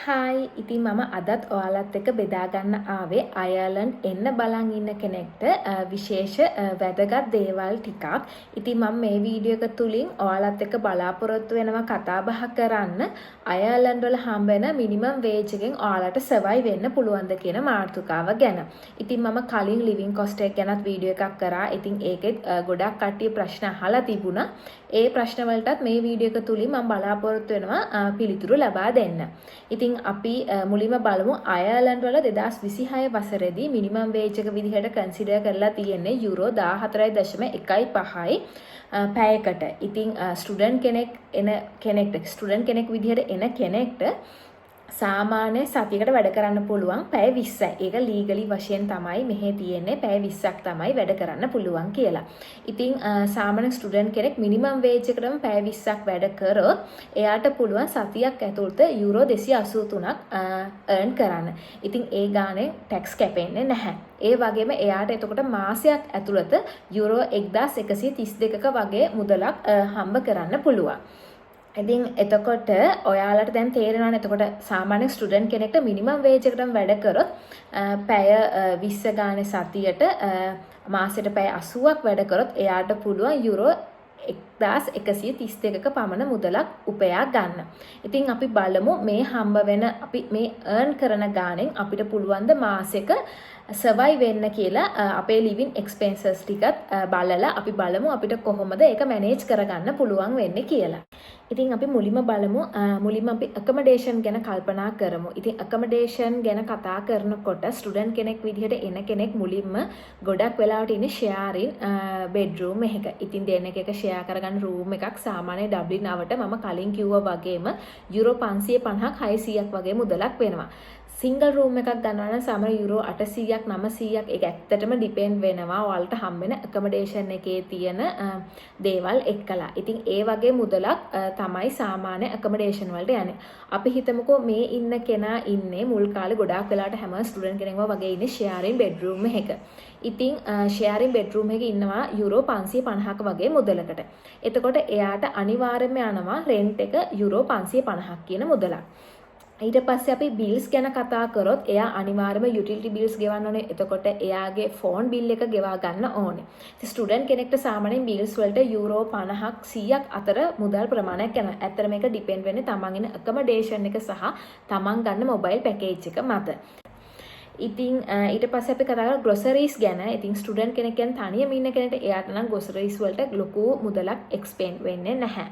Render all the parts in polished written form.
Hi ඉතින් මම අදත් ඔයාලත් එක්ක බෙදා ගන්න ආවේ අයර්ලන්ඩ් එන්න බලන් ඉන්න කෙනෙක්ට විශේෂ වැදගත් දේවල් ටිකක්. ඉතින් මම මේ වීඩියෝ එක තුලින් ඔයාලත් එක්ක බලාපොරොත්තු වෙනවා කතා බහ කරන්න අයර්ලන්ඩ් වල හම්බ වෙන මිනිමම් වේජ් එකෙන් ඔයාලට සර්වයිව් වෙන්න පුළුවන්ද කියන මාතෘකාව ගැන. ඉතින් මම කලින් ලිවිං කොස්ට් එක ගැනත් වීඩියෝ එකක් කරා. ඉතින් ඒකෙත් ගොඩක් කට්ටිය ප්‍රශ්න අහලා තිබුණා. ඒ ප්‍රශ්න වලටත් මේ වීඩියෝ එක තුලින් මම බලාපොරොත්තු වෙනවා පිළිතුරු ලබා දෙන්න. ඉතින් අපි මුලින්ම බලමු අයර්ලන්ඩ් වල 2026 වසරේදී මිනිමම් වේජ් එක විදිහට කන්සිඩර් කරලා තියෙන්නේ යුරෝ 14.15යි පැයකට. ඉතින් ස්ටුඩන්ට් කෙනෙක් විදිහට එන කෙනෙක්ට සාමාන්‍ය සතියකට වැඩ කරන්න පුළුවන් පැය 20යි. ඒක ලීගලි වශයෙන් තමයි මෙහෙ තියෙන්නේ පැය 20ක් තමයි වැඩ කරන්න පුළුවන් කියලා. ඉතින් සාමාන්‍ය ස්ටුඩන්ට් කෙනෙක් මිනිමම් වේජ් එකටම පැය 20ක් වැඩ කරොත් එයාට පුළුවන් සතියක් ඇතුළත යුරෝ 283ක් earn කරන්න. ඉතින් ඒ ගානේ ටැක්ස් කැපෙන්නේ නැහැ. ඒ වගේම එයාට එතකොට මාසයක් ඇතුළත යුරෝ 1132ක වගේ මුදලක් හම්බ කරන්න පුළුවන්. ඉතින් එතකොට ඔයාලට දැන් තේරෙනවනේ එතකොට සාමාන්‍ය ස්ටුඩන්ට් කෙනෙක්ට මිනිමම් වේජ් එකටම වැඩ කරොත් පැය 20 ගානේ සතියට මාසෙට පැය 80ක් වැඩ කරොත් එයාට පුළුවන් යුරෝ 1132ක පමණ මුදලක් උපයා ගන්න. ඉතින් අපි බලමු මේ හම්බ වෙන අපි මේ earn කරන ගාණෙන් අපිට පුළුවන් ද මාසෙක සර්වයිව් වෙන්න කියලා අපේ ලිවිං එක්ස්පෙන්සස් ටිකත් බලලා අපි බලමු අපිට කොහොමද ඒක මැනේජ් කරගන්න පුළුවන් වෙන්නේ කියලා. ඉතින් අපි මුලින්ම අපි accommodation ගැන කල්පනා කරමු. ඉතින් accommodation ගැන කතා කරනකොට ස්ටුඩන්ට් කෙනෙක් විදිහට එන කෙනෙක් මුලින්ම ගොඩක් වෙලාවට ඉන්නේ sharing bedroom එකක. ඉතින් දෙන්නෙක් එක share කරගන්න room එකක් සාමාන්‍ය ඩබ්ලින් අවට මම කලින් කිව්වා වගේම යුරෝ 550ක් 600ක් වගේ මුදලක් වෙනවා. සිංගල් රූම් එකක් ගන්නවා නම් සමහර යුරෝ 800ක් 900ක් ඒක ඇත්තටම ඩිපෙන්ඩ් වෙනවා ඔයාලට හම්බෙන accommodation එකේ තියෙන දේවල් එක්කලා. ඉතින් ඒ වගේ මුදලක් තමයි සාමාන්‍ය accommodation වලට යන්නේ. අපි හිතමුකෝ මේ ඉන්න කෙනා ඉන්නේ මුල් කාලේ ගොඩාක් වෙලාවට හැම ස්ටුඩන්ට් කෙනෙක්ම වගේ ඉන්නේ sharing bedroom එකක. ඉතින් sharing bedroom එකේ ඉන්නවා යුරෝ 550ක වගේ මුදලකට. එතකොට එයාට අනිවාර්යයෙන්ම යනවා rent එක යුරෝ 550ක් කියන මුදලක්. ඊට පස්සේ අපි බිල්ස් ගැන කතා කරොත් එයා අනිවාර්යයෙන්ම යුටිලිටි බිල්ස් ගෙවන්න ඕනේ. එතකොට එයාගේ ෆෝන් බිල් එක ගෙවා ගන්න ඕනේ. ඉතින් ස්ටුඩන්ට් කෙනෙක්ට සාමාන්‍යයෙන් බිල්ස් වලට යුරෝ 50ක් 100ක් අතර මුදල් ප්‍රමාණයක් යනවා. ඇත්තට මේක ඩිපෙන්ඩ් වෙන්නේ තමන් ඉන්න accommodation එක සහ තමන් ගන්න මොබයිල් පැකේජ් එක මත. ඉතින් ඊට පස්සේ අපි කතා කරලා ග්‍රොසරීස් ගැන. ඉතින් ස්ටුඩන්ට් කෙනෙක් කියන්නේ තනියම ඉන්න කෙනෙක්ට එයාට නම් ග්‍රොසරීස් වලට ලොකු මුදලක් එක්ස්පෙන්ඩ් වෙන්නේ නැහැ.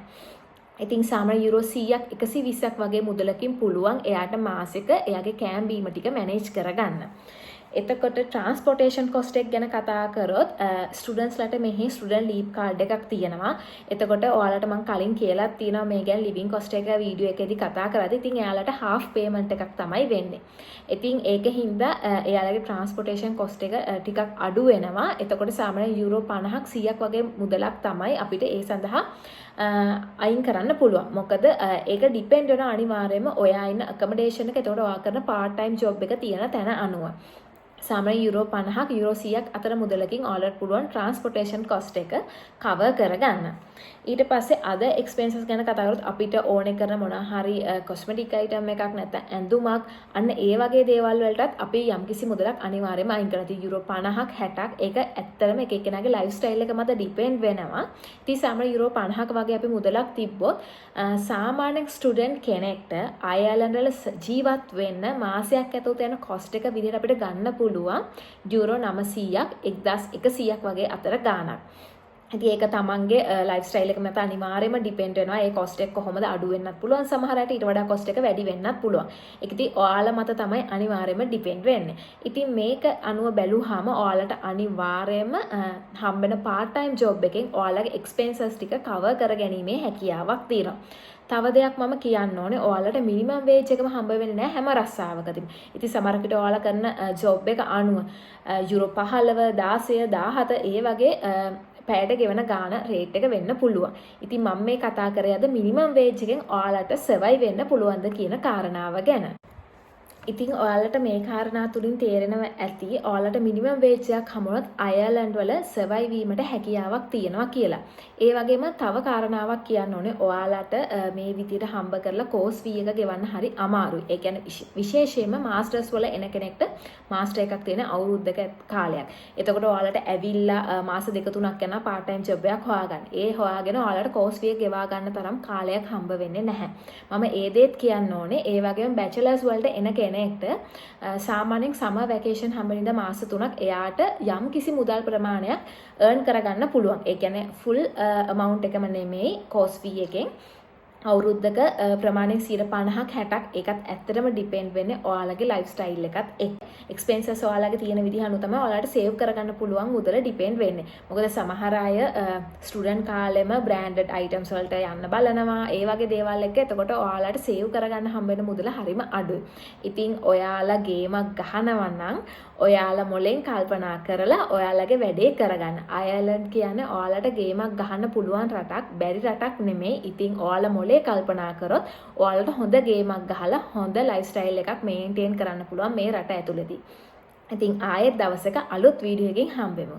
ඉතින් සාමාන්‍ය යුරෝ 100ක් 120ක් වගේ මුදලකින් පුළුවන් එයාට මාසෙක එයාගේ කෑම බීම ටික මැනේජ් කරගන්න. එතකොට ට්‍රාන්ස්පෝර්ටේෂන් කොස්ට් එක ගැන කතා කරොත් ස්ටුඩන්ට්ස්ලාට මෙහි ස්ටුඩන්ට් ලීව් කාඩ් එකක් තියෙනවා. එතකොට ඔයාලට මම කලින් කියලා තියෙනවා මේ ගැන ලිවිං කොස්ට් එක වීඩියෝ එකේදී කතා කරද්දී ඉතින් එයාලට half payment එකක් තමයි වෙන්නේ. ඉතින් ඒකින්ද එයාලගේ ට්‍රාන්ස්පෝර්ටේෂන් කොස්ට් එක ටිකක් අඩු වෙනවා. එතකොට සාමාන්‍ය යුරෝ 50ක් 100ක් වගේ මුදලක් තමයි අපිට ඒ සඳහා අයින් කරන්න පුළුවන්. මොකද ඒක ඩිපෙන්ඩ් වෙන අනිවාර්යයෙන්ම ඔයා ඉන්න accommodation එක. එතකොට ඔයා කරන part time job එක තියෙන තැන අනුව. සාමාන්‍ය යුරෝ 50ක් යුරෝ 100ක් අතර මුදලකින් ඔයාලට පුළුවන් ට්‍රාන්ස්පෝර්ටේෂන් කොස්ට් එක කවර් කරගන්න. ඊට පස්සේ අද එක්ස්පෙන්සස් ගැන කතා කරොත් අපිට ඕනේ කරන මොනවා හරි කොස්මෙටික් අයිටම් එකක් නැත්නම් ඇඳුමක් අන්න ඒ වගේ දේවල් වලටත් අපි යම්කිසි මුදලක් අනිවාර්යයෙන්ම අයින් කරලා තියෙනවා. යුරෝ 50ක් 60ක් ඒක ඇත්තටම එක එක්කෙනාගේ ලයිෆ් ස්ටයිල් එක මත ඩිපෙන්ඩ් වෙනවා. ඉතින් සාමාන්‍ය යුරෝ 50ක වගේ අපි මුදලක් තිබ්බොත් සාමාන්‍ය ස්ටුඩන්ට් කෙනෙක්ට අයර්ලන්ඩ් වල ජීවත් වෙන්න මාසයක් ඇතුළත යන කොස්ට් එක විදිහට අපිට ගන්න පුළුවන් යුරෝ 900ක් 1100ක් වගේ අතර ගාණක්. ඉතින් ඒක තමන්ගේ ලයිෆ් ස්ටයිල් එක මත අනිවාර්යයෙන්ම ඩිපෙන්ඩ් වෙනවා. ඒ කොස්ට් එක කොහොමද අඩු වෙන්නත් පුළුවන්. සමහර අයට ඊට වඩා කොස්ට් එක වැඩි වෙන්නත් පුළුවන්. ඒක ඉතින් ඔයාලා මත තමයි අනිවාර්යයෙන්ම ඩිපෙන්ඩ් වෙන්නේ. ඉතින් මේක අනුව බැලුවාම ඔයාලට අනිවාර්යයෙන්ම හම්බෙන part time job එකෙන් ඔයාලගේ expenses ටික cover කරගැනීමේ හැකියාවක් තියෙනවා. තව දෙයක් මම කියන්න ඕනේ ඔයාලට මිනිමම් වේජ් එකම හම්බ වෙන්නේ නැහැ හැම රස්සාවකදීම. ඉතින් සමහර විට ඔයාලා කරන ජොබ් එක අනුව යුරෝ 15 16 17 ඒ වගේ පැයට ගෙවන ගාන රේට් එක වෙන්න පුළුවන්. ඉතින් මම මේ කතා කරේ අද මිනිමම් වේජ් එකෙන් ඔයාලට සර්වයිව් වෙන්න පුළුවන්ද කියන කාරණාව ගැන. ඉතින් ඔයාලට මේ කාරණා තුලින් තේරෙනවා ඇති ඔයාලට මිනිමම් වේජ් එකක් හමුනොත් අයර්ලන්ඩ් වල සර්වයිව් වීමට හැකියාවක් තියෙනවා කියලා. ඒ වගේම තව කාරණාවක් කියන්න ඕනේ ඔයාලට මේ විදිහට හම්බ කරලා කෝස් ෆී එක ගෙවන්න හරි අමාරුයි. ඒ කියන්නේ විශේෂයෙන්ම මාස්ටර්ස් වල එන කෙනෙක්ට මාස්ටර් එකක් තියෙන අවුරුද්දක කාලයක්. එතකොට ඔයාලට ඇවිල්ලා මාස 2-3ක් යන පාර්ට් ටයිම් ජොබ් එකක් හොයාගන්න. ඒ හොයාගෙන ඔයාලට කෝස් ෆී එක ගෙවා ගන්න තරම් කාලයක් හම්බ වෙන්නේ නැහැ. මම ඒ දේත් කියන්න ඕනේ. ඒ වගේම බැචලර්ස් වලට එන කෙනෙක්ට සාමාන්‍යයෙන් සමර් වැකේෂන් හැමරින්ද මාස 3ක් එයාට යම් කිසි මුදල් ප්‍රමාණයක් earn කරගන්න පුළුවන්. ඒ කියන්නේ full amount එකම නෙමෙයි course fee එකෙන් අවුරුද්දක ප්‍රමාණයෙන් 50ක් 60ක් ඒකත් ඇත්තටම ඩිපෙන්ඩ් වෙන්නේ ඔයාලගේ ලයිෆ් ස්ටයිල් එකත් එක්ක. එක්ස්පෙන්සස් ඔයාලගේ තියෙන විදිහ අනුව තමයි ඔයාලට සේව් කරගන්න පුළුවන් මුදල ඩිපෙන්ඩ් වෙන්නේ. මොකද සමහර අය ස්ටුඩන්ට් කාලෙම බ්‍රෑන්ඩඩ් අයිටම්ස් වලට යන්න බලනවා. ඒ වගේ දේවල් එක්ක එතකොට ඔයාලට සේව් කරගන්න හම්බ වෙන මුදල හරිම අඩුයි. ඉතින් ඔයාලා ගේමක් ගහනවා නම් ඔයාලා මොලෙන් කල්පනා කරලා ඔයාලගේ වැඩේ කරගන්න. අයර්ලන්ඩ් කියන්නේ ඔයාලට ගේමක් ගහන්න පුළුවන් රටක්, බැරි රටක් නෙමෙයි. ඉතින් ඔයාලා මොලේ කල්පනා කරොත් ඔයාලට හොඳ ගේමක් ගහලා හොඳ ලයිෆ් ස්ටයිල් එකක් මේන්ටේන් කරන්න පුළුවන් මේ රට ඇතුළතදී. ඉතින් ආයෙත් දවසක අලුත් වීඩියෝ එකකින් හම්බෙමු.